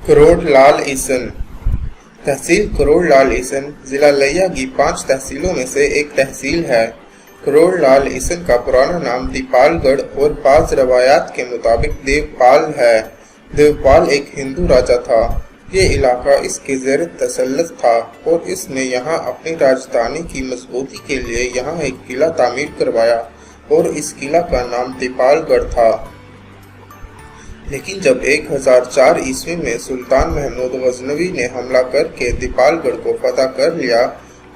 करोड़ लाल ईसन। तहसील करोड़ लाल ईसन जिला लिया की 5 तहसीलों में से एक तहसील है। करोड़ लाल ईसन का पुराना नाम दीपालगढ़ और बाज़ रवायात के मुताबिक देवपाल है। देवपाल एक हिंदू राजा था। ये इलाका इसके ज़ेर तसल्लुत था और इसने यहाँ अपनी राजधानी की मजबूती के लिए यहाँ एक किला तामीर करवाया और इस किला का नाम दीपालगढ़ था। लेकिन जब 1004 ईस्वी में सुल्तान महमूद गजनवी ने हमला करके दीपालगढ़ को फतह कर लिया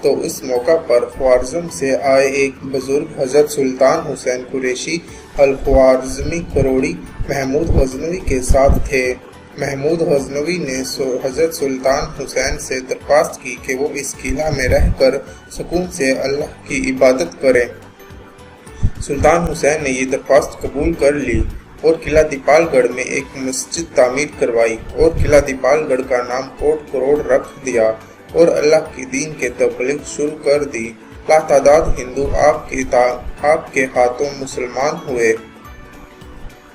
तो इस मौका पर ख्वारिज़्म से आए एक बुजुर्ग हजरत सुल्तान हुसैन कुरैशी अल ख्वारिज़मी करोड़ी महमूद गजनवी के साथ थे। महमूद गजनवी ने हजरत सुल्तान हुसैन से दरख्वास्त की कि वो इस किला में रहकर सुकून से अल्लाह की इबादत करें। सुल्तान हुसैन ने ये दरख्वास्त कबूल कर ली और किला दीपालगढ़ में एक मस्जिद तामीर करवाई और किला दीपालगढ़ का नाम कोट करोड़ रख दिया और अल्लाह की दीन के तबलीग शुरू कर दी। लातादाद हिंदू आपके हाथों मुसलमान हुए।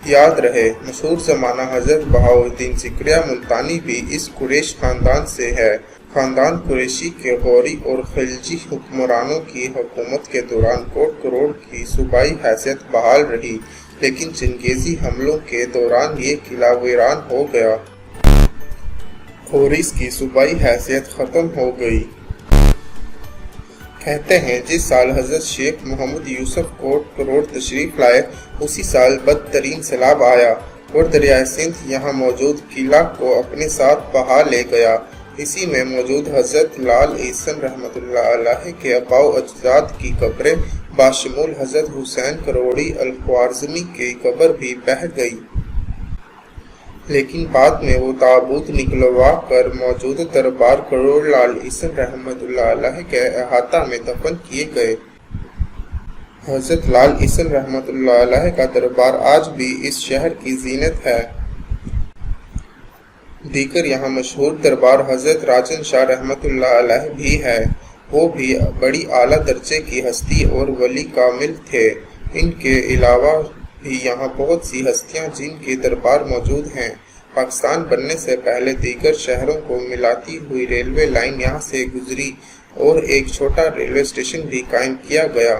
याद रहे, मशहूर ज़माना हज़रत बहाउद्दीन ज़िक्रिया मुल्तानी भी इस कुरैश खानदान से है। खानदान कुरैशी के गौरी और खिलजी हुक्मरानों की हुकूमत के दौरान कोट करोड़ की सूबाई हैसियत बहाल रही, लेकिन चंगेज़ी हमलों के दौरान ये किला वीरान हो गया और इसकी सूबाई हैसियत ख़त्म हो गई। कहते हैं जिस साल हज़रत शेख मोहम्मद यूसुफ कोट करोड़ तशरीफ़ लाए उसी साल बदतरीन सैलाब आया और दरियाए सिंध यहाँ मौजूद किला को अपने साथ बहा ले गया। इसी में मौजूद हज़रत लाल ईसन रहमतुल्लाह अलैह के आबाओ अजदाद की कब्रें बाशमूल हज़रत हुसैन करोड़ी अल ख्वारिज़मी की कब्र भी बह गई, लेकिन बाद में वो ताबूत निकलवा कर मौजूद दरबार करोड़ लाल ईसन रहमतुल्लाह अलैह के अहाता में दफन किए गए। हज़रत लाल ईसन रहमतुल्लाह अलैह का दरबार आज भी इस शहर की जीनत है। दीगर यहाँ मशहूर दरबार हज़रत राजन शाह रहमतुल्लाह अलैह भी है। वो भी बड़ी आला दर्जे की हस्ती और वली कामिल थे। इनके अलावा भी यहाँ बहुत सी हस्तियाँ जिनके दरबार मौजूद हैं। पाकिस्तान बनने से पहले दीगर शहरों को मिलाती हुई रेलवे लाइन यहाँ से गुजरी और एक छोटा रेलवे स्टेशन भी कायम किया गया।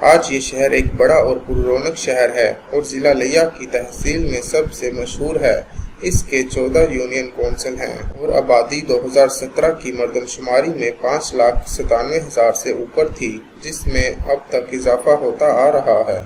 आज ये शहर एक बड़ा और पुररौनक शहर है और ज़िला लिया की तहसील में सबसे मशहूर है। इसके 14 यूनियन कौंसिल हैं और आबादी 2017 की मर्दमशुमारी में 5,97,000 से ऊपर थी, जिसमें अब तक इजाफा होता आ रहा है।